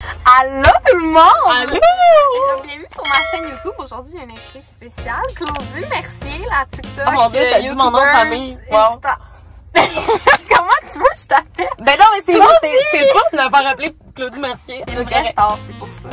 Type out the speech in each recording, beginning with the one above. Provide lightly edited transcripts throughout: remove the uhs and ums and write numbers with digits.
Allô tout le monde! Allô! Bienvenue sur ma chaîne YouTube. Aujourd'hui, j'ai une invitée spéciale, Claudie Mercier, la TikTok. Oh mon Dieu, t'as dit mon nom de famille. Wow. Comment tu veux que je t'appelle? Ben non, mais c'est juste, c'est le fun de me faire appeler Claudie Mercier. C'est une vraie star, c'est pour ça.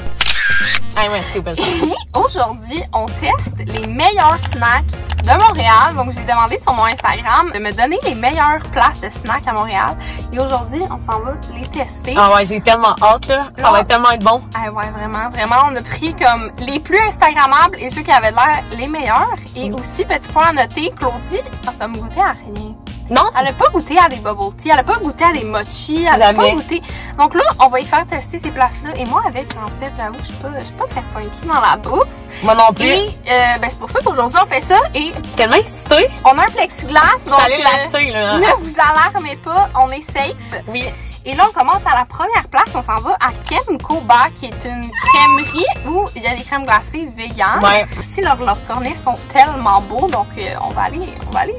Ah ouais, c'est super. Et aujourd'hui, on teste les meilleurs snacks de Montréal. Donc, j'ai demandé sur mon Instagram de me donner les meilleures places de snacks à Montréal. Et aujourd'hui, on s'en va les tester. Ah ouais, j'ai tellement hâte, là. Ça va tellement être bon. Ah ouais, vraiment, vraiment. On a pris comme les plus Instagrammables et ceux qui avaient l'air les meilleurs. Et aussi, petit point à noter, Claudie a comme goûté à rien. Non? Elle a pas goûté à des bubble tea, elle a pas goûté à des mochi, elle a pas goûté. Donc là, on va y faire tester ces places-là. Et moi, avec, en fait, j'avoue que je suis pas très funky dans la bouffe. Moi non plus. Et ben, c'est pour ça qu'aujourd'hui, on fait ça. Et je suis tellement excitée. On a un plexiglas. Je suis allée l'acheter, là. Ne vous alarmez pas, on est safe. Oui. Et là, on commence à la première place. On s'en va à Kenkoba, qui est une crèmerie où il y a des crèmes glacées véganes. Ouais. Aussi, leurs cornets sont tellement beaux. Donc, on va aller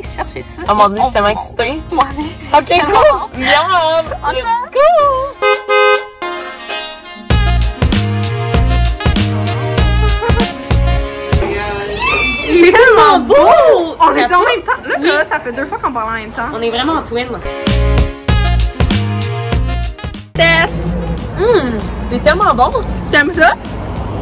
chercher ça. Oh mon Dieu, je suis tellement excitée. Moi avec. Ok, cool. Bien. Let's go. Il est tellement beau! On est en même temps. Là, ça fait 2 fois qu'on parle en même temps. On est vraiment twin. Test! C'est tellement bon. T'aimes ça?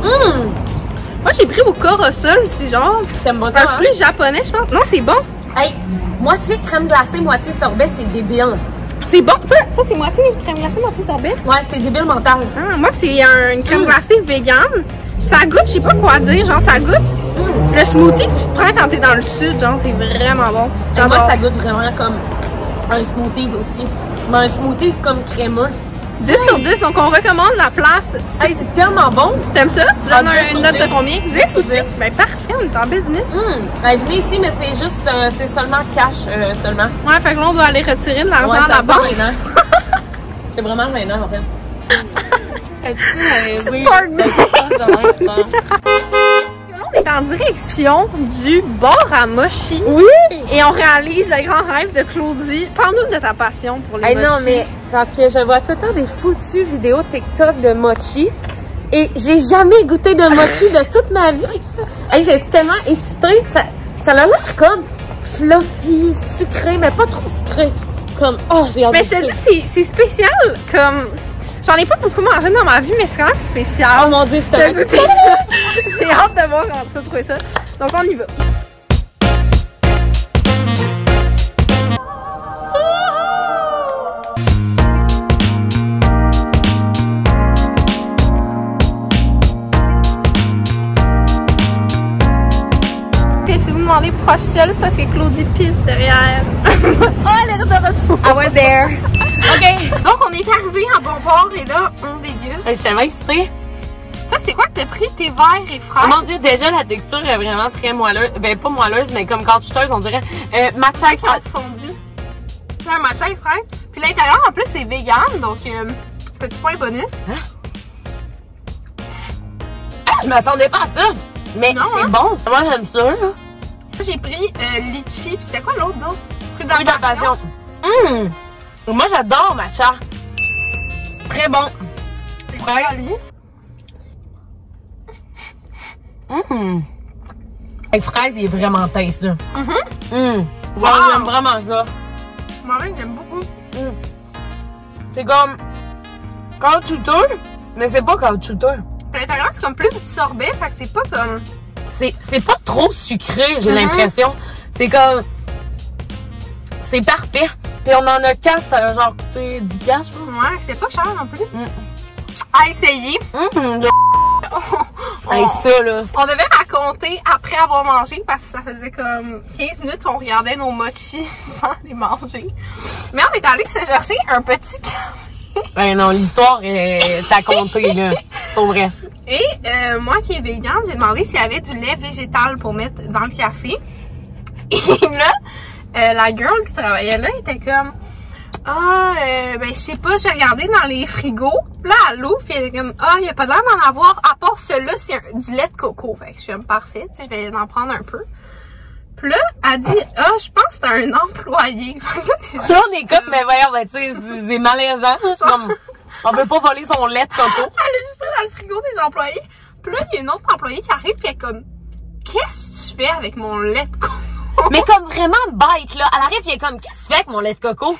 Moi, j'ai pris au Corosol, c'est genre T'aimes pas ça, un fruit japonais, je pense. Non, c'est bon. Hey, moitié crème glacée, moitié sorbet, c'est débile. C'est bon. Toi, c'est moitié crème glacée, moitié sorbet? Ouais, c'est débile mental. Ah, moi, c'est une crème glacée végane. Ça goûte, je sais pas quoi dire, genre ça goûte le smoothie que tu te prends quand t'es dans le sud, genre c'est vraiment bon. Moi, ça goûte vraiment comme un smoothie aussi. Mais un smoothie, c'est comme crémeux. 10 sur 10, donc on recommande la place. Hey, c'est tellement bon. T'aimes ça? Tu donnes une note de combien? 10 ou 6? 10. Ben parfait, on est en business. Ben, venez ici, mais c'est juste, c'est seulement cash seulement. Ouais, fait que là, on doit aller retirer de l'argent à la banque. C'est vraiment gênant, en fait. On est en direction du bar à mochi. Oui! Et on réalise le grand rêve de Claudie. Parle-nous de ta passion pour les mochi. Non, mais c'est parce que je vois tout le temps des foutues vidéos TikTok de mochi. Et j'ai jamais goûté de mochi de toute ma vie. Hey, je suis tellement excitée. Ça a l'air comme fluffy, sucré, mais pas trop sucré. Comme, oh, j'ai hâte. Mais je te dis, c'est spécial. Comme, j'en ai pas beaucoup mangé dans ma vie, mais c'est quand même spécial. Oh mon Dieu, je te goûté ça. J'ai hâte de voir comment tu vas trouver ça. Donc, on y va. Si vous me demandez pourquoi je suis seule, c'est parce que Claudie pisse derrière. Oh, elle est de retour. I was there. OK. Donc, on est arrivé à bon port et là, on déguste. Je suis tellement excitée. Toi, c'est quoi que t'as pris? Tes verres et fraises? Oh mon Dieu, déjà, la texture est vraiment très moelleuse. Ben, pas moelleuse, mais comme caoutchouteuse, on dirait. Matcha et fraise. Fondu. Un matcha et fraises. Puis l'intérieur, en plus, c'est vegan. Donc, petit point bonus. Hein? Ah, je m'attendais pas à ça. Mais c'est bon. Moi, j'aime ça, là. Ça, j'ai pris litchi. Puis c'était quoi l'autre, donc? Fruit de la passion. Moi, j'adore matcha. Très bon. Fraise. Lui. Les fraises, il est vraiment taste, là. Wow. J'aime vraiment ça. Moi-même, j'aime beaucoup. C'est comme caoutchouteux, mais c'est pas caoutchouteux. Puis l'intérieur, c'est comme plus du sorbet. Fait que c'est pas comme... C'est pas trop sucré, j'ai l'impression. C'est comme... C'est parfait. Puis on en a 4, ça a genre coûté 10$, je pense. Ouais, c'est pas cher non plus. À essayer. Hey, ça, là. On devait raconter après avoir mangé parce que ça faisait comme 15 minutes qu'on regardait nos mochis sans les manger. Mais on est allé se chercher un petit café. Ben non, l'histoire est à compter, là. Pour vrai. Et moi qui est vegan, j'ai demandé s'il y avait du lait végétal pour mettre dans le café. Et là, la girl qui travaillait là était comme... ben je sais pas, je vais regarder dans les frigos. Là, elle l'ouvre, puis elle est comme, il y a pas l'air d'en avoir. À part celui-là, c'est du lait de coco. Fait que je suis comme, parfait, tu sais, je vais en prendre un peu. Puis là, elle dit, je pense que c'est un employé. Là, on est comme, mais voyons, ben, tu sais, c'est malaisant. C'est comme, On veut pas voler son lait de coco. Elle a juste pris dans le frigo des employés. Puis là, il y a une autre employée qui arrive, puis elle est comme, qu'est-ce que tu fais avec mon lait de coco? Mais comme vraiment bête, là. Elle arrive, il est comme, qu'est-ce que tu fais avec mon lait de coco?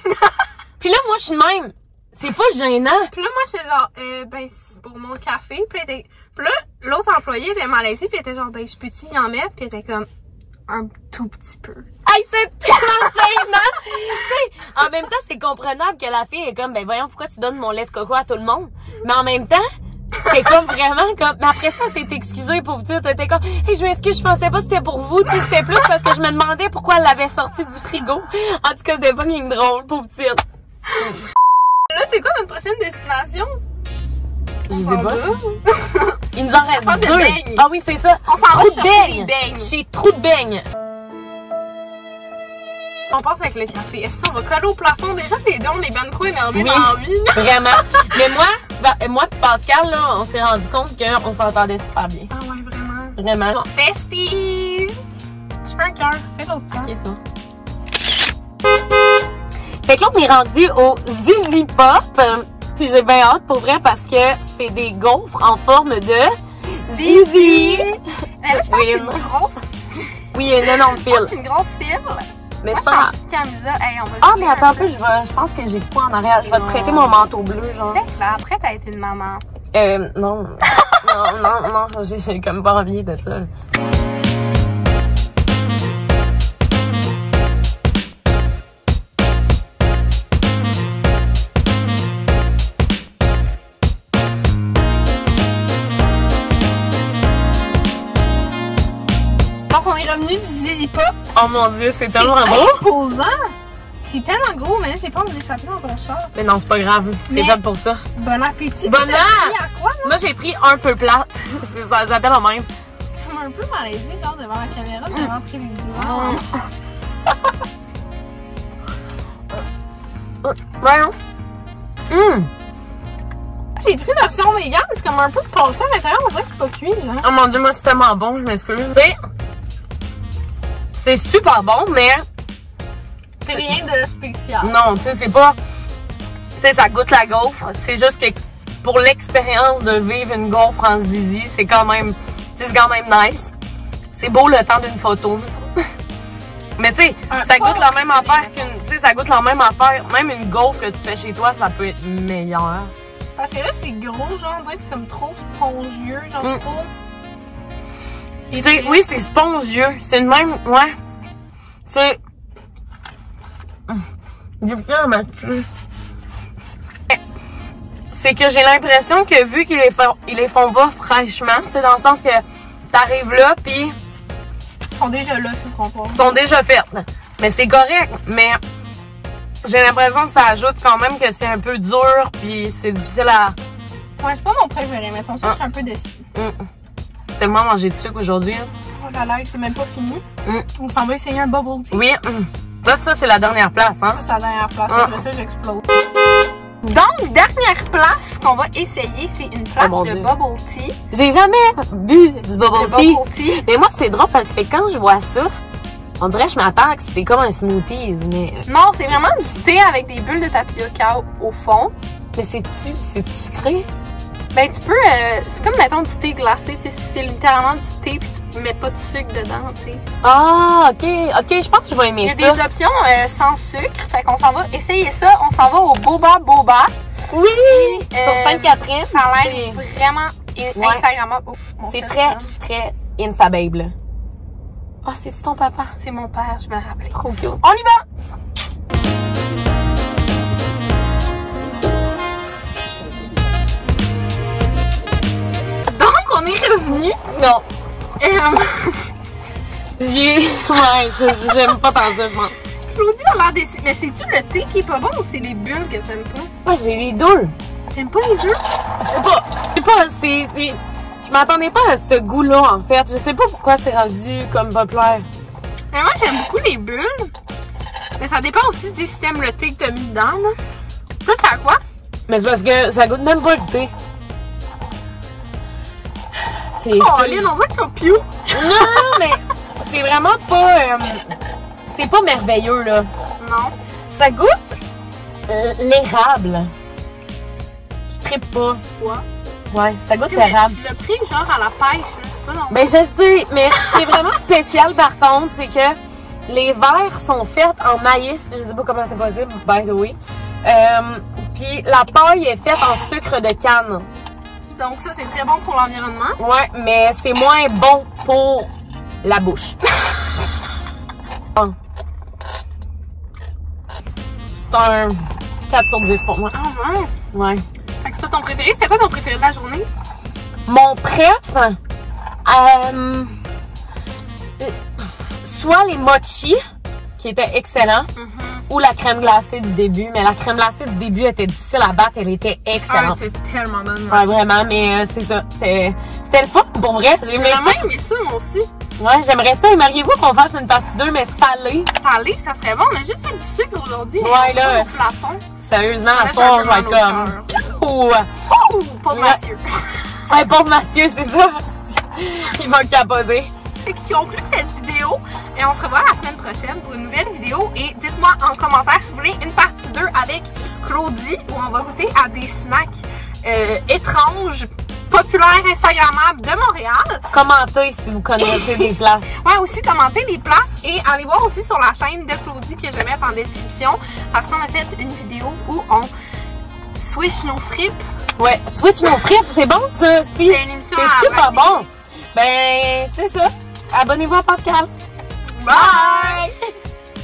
Puis là, moi, je suis de même. C'est pas gênant. Puis là, moi, j'étais genre, ben, c'est pour mon café. Puis là, l'autre employée était malaisée, puis elle était genre, ben, je peux-tu y en mettre? Puis elle était comme, un tout petit peu. Hey, c'est tellement gênant! Tu sais, en même temps, c'est comprenable que la fille est comme, ben, voyons, pourquoi tu donnes mon lait de coco à tout le monde? Mais en même temps, c'était comme vraiment comme, mais après ça, c'est excusé pour vous dire, t'étais comme, hey, je m'excuse, je pensais pas que c'était pour vous, tu sais, c'était plus parce que je me demandais pourquoi elle l'avait sorti du frigo. En tout cas, c'était pas bien drôle, pauvre petite. Là, c'est quoi notre prochaine destination? Je sais pas. Il nous en reste de deux. beignes. Ah oui, c'est ça. On s'en va Trou de chercher des beignes. beignes. Chez Trou de beignes. On passe avec le café. Est-ce qu'on va coller au plafond? Déjà que les deux, on est ben trop énervés Oui, dans la vie. vraiment. Mais moi et Pascal, là, on s'est rendu compte qu'on s'entendait super bien. Ah ouais, vraiment. Vraiment. Besties! Je fais un cœur. Fais l'autre cœur. Ok, ça. Fait que là, on est rendu au Zizi Pop. Puis j'ai bien hâte pour vrai parce que c'est des gaufres en forme de Zizi. Mais là, je pense que c'est une grosse Oui, une énorme file. c'est une grosse file. Mais Moi, c'est je suis pas en petite camisa. Hey, on va Ah, mais attends un peu, je pense que j'ai quoi en arrière. Je vais te prêter mon manteau bleu, genre. Check, là, après, t'as été une maman. Non. non, j'ai comme pas envie de ça. Donc, on est revenu du Zizi Pop. Oh mon Dieu, c'est tellement C'est beau. imposant. C'est tellement gros, mais là, j'ai peur de l'échapper dans ton char. Mais non, c'est pas grave. C'est Mais- fait pour ça. Bon appétit. Bon T'as pris à quoi, là? Moi, j'ai pris un peu plate. Ça s'appelle en même. Comme un peu malaisé, genre, devant la caméra, de rentrer les doigts. Voyons. J'ai pris l'option vegan, c'est comme un peu pâteux à l'intérieur, on dirait que c'est pas cuit, genre. Oh mon Dieu, moi, c'est tellement bon, je m'excuse. Tu sais, c'est super bon, mais C'est rien de spécial. non, tu sais, c'est pas... Tu sais, ça goûte la gaufre. C'est juste que pour l'expérience de vivre une gaufre en zizi, c'est quand même... Tu sais, c'est quand même nice. C'est beau le temps d'une photo. Mais tu sais, ça goûte la même affaire qu'une... Tu sais, ça goûte la même affaire. Même une gaufre que tu fais chez toi, ça peut être meilleur. Parce que là, c'est gros, genre, on dirait que c'est comme trop spongieux, genre trop... Oui, c'est spongieux. C'est le même... Ouais. C'est... J'ai plus à m'attuer. C'est que j'ai l'impression que vu qu'ils les font pas fraîchement, tu sais, dans le sens que t'arrives là, puis Ils sont déjà là sur le comptoir. ils sont déjà faites. Mais c'est correct, mais j'ai l'impression que ça ajoute quand même que c'est un peu dur, puis c'est difficile à... Ouais, c'est pas mon préféré, mettons ça, je suis un peu déçue. Tellement mangé de sucre aujourd'hui. Hein. Oh là là, c'est même pas fini. On s'en va essayer un bubble tea. Oui. Là, ça, c'est la dernière place, hein? Ça, c'est la dernière place. Après ça, j'explose. Donc, dernière place qu'on va essayer, c'est une place de Dieu. bubble tea. J'ai jamais bu du bubble tea. Bubble tea. Mais moi, c'est drôle parce que quand je vois ça, on dirait que je m'attends que c'est comme un smoothie, mais... Non, c'est vraiment du thé avec des bulles de tapioca au fond. Mais c'est sucré? Ben, tu peux... c'est comme, mettons, du thé glacé. C'est littéralement du thé puis tu mets pas de sucre dedans, tu sais. Ah, ok, je pense que je vais aimer ça. Il y a des options sans sucre. Fait qu'on s'en va essayer ça. On s'en va au Boba Boba. Oui! Et, Sur Sainte-Catherine, ça a l'air vraiment Instagrammable. Oh, c'est très infabable. Ah, c'est-tu ton papa? C'est mon père, je me le rappelais. Trop cute. On y va! Donc, on est revenu. Non. Ouais, j'aime pas tant ça, je m'en... Claudie a l'air déçue. Mais c'est-tu le thé qui est pas bon ou c'est les bulles que t'aimes pas? Ouais, c'est les deux. T'aimes pas les bulles? Je m'attendais pas à ce goût-là, en fait. Je sais pas pourquoi c'est rendu comme populaire. Mais moi, j'aime beaucoup les bulles. Mais ça dépend aussi si t'aimes le thé que t'as mis dedans, là. Toi, c'est à quoi? Mais c'est parce que ça goûte même pas le thé. C'est... Oh, Lynn, on dirait que t'as piou. Non, mais c'est vraiment pas... c'est pas merveilleux, là. Non. Ça goûte l'érable. trippe pas. Ouais. Ouais, ça goûte Ok, mais l'érable. tu l'as pris genre à la pêche, là, c'est pas normal. Ben, je sais, mais ce qui est vraiment spécial, par contre, c'est que les verres sont faits en maïs. Je sais pas comment c'est possible, by the way. Puis la paille est faite en sucre de canne. Donc ça, c'est très bon pour l'environnement. Ouais, mais c'est moins bon pour la bouche. C'est un 4 sur 10 pour moi. Ah ouais? Ouais. Fait que c'est pas ton préféré. C'était quoi ton préféré de la journée? Mon préf, soit les mochis, qui étaient excellents, ou la crème glacée du début. Mais la crème glacée du début était difficile à battre, elle était Ah, excellente. t'es tellement bonne. Ouais, vraiment, mais c'est ça. C'était le fun, pour vrai. J'ai vraiment aimé ça, moi aussi. Ouais, j'aimerais ça. Aimeriez-vous qu'on fasse une partie 2, mais salée? Salé, ça serait bon. On a juste un petit sucre aujourd'hui. Ouais, là. Au plafond. Sérieusement, à Là, soir, j'ai je un vais peu être mal comme... au Ouh! Pas Ouais. Mathieu. Ouais, pauvre Mathieu, c'est ça. Il va capoter. Fait qui conclut cette vidéo. Et on se revoit la semaine prochaine pour une nouvelle vidéo. Et dites-moi en commentaire si vous voulez une partie 2 avec Claudie où on va goûter à des snacks étranges, populaires, instagrammables de Montréal. Commentez si vous connaissez des places. Ouais, aussi commentez les places et allez voir aussi sur la chaîne de Claudie que je vais mettre en description parce qu'on a fait une vidéo où on switch nos fripes. Ouais, switch nos fripes, c'est bon ça aussi. C'est une émission à C'est super Marie. bon. Ben, c'est ça. Abonnez-vous à Pascal. Bye!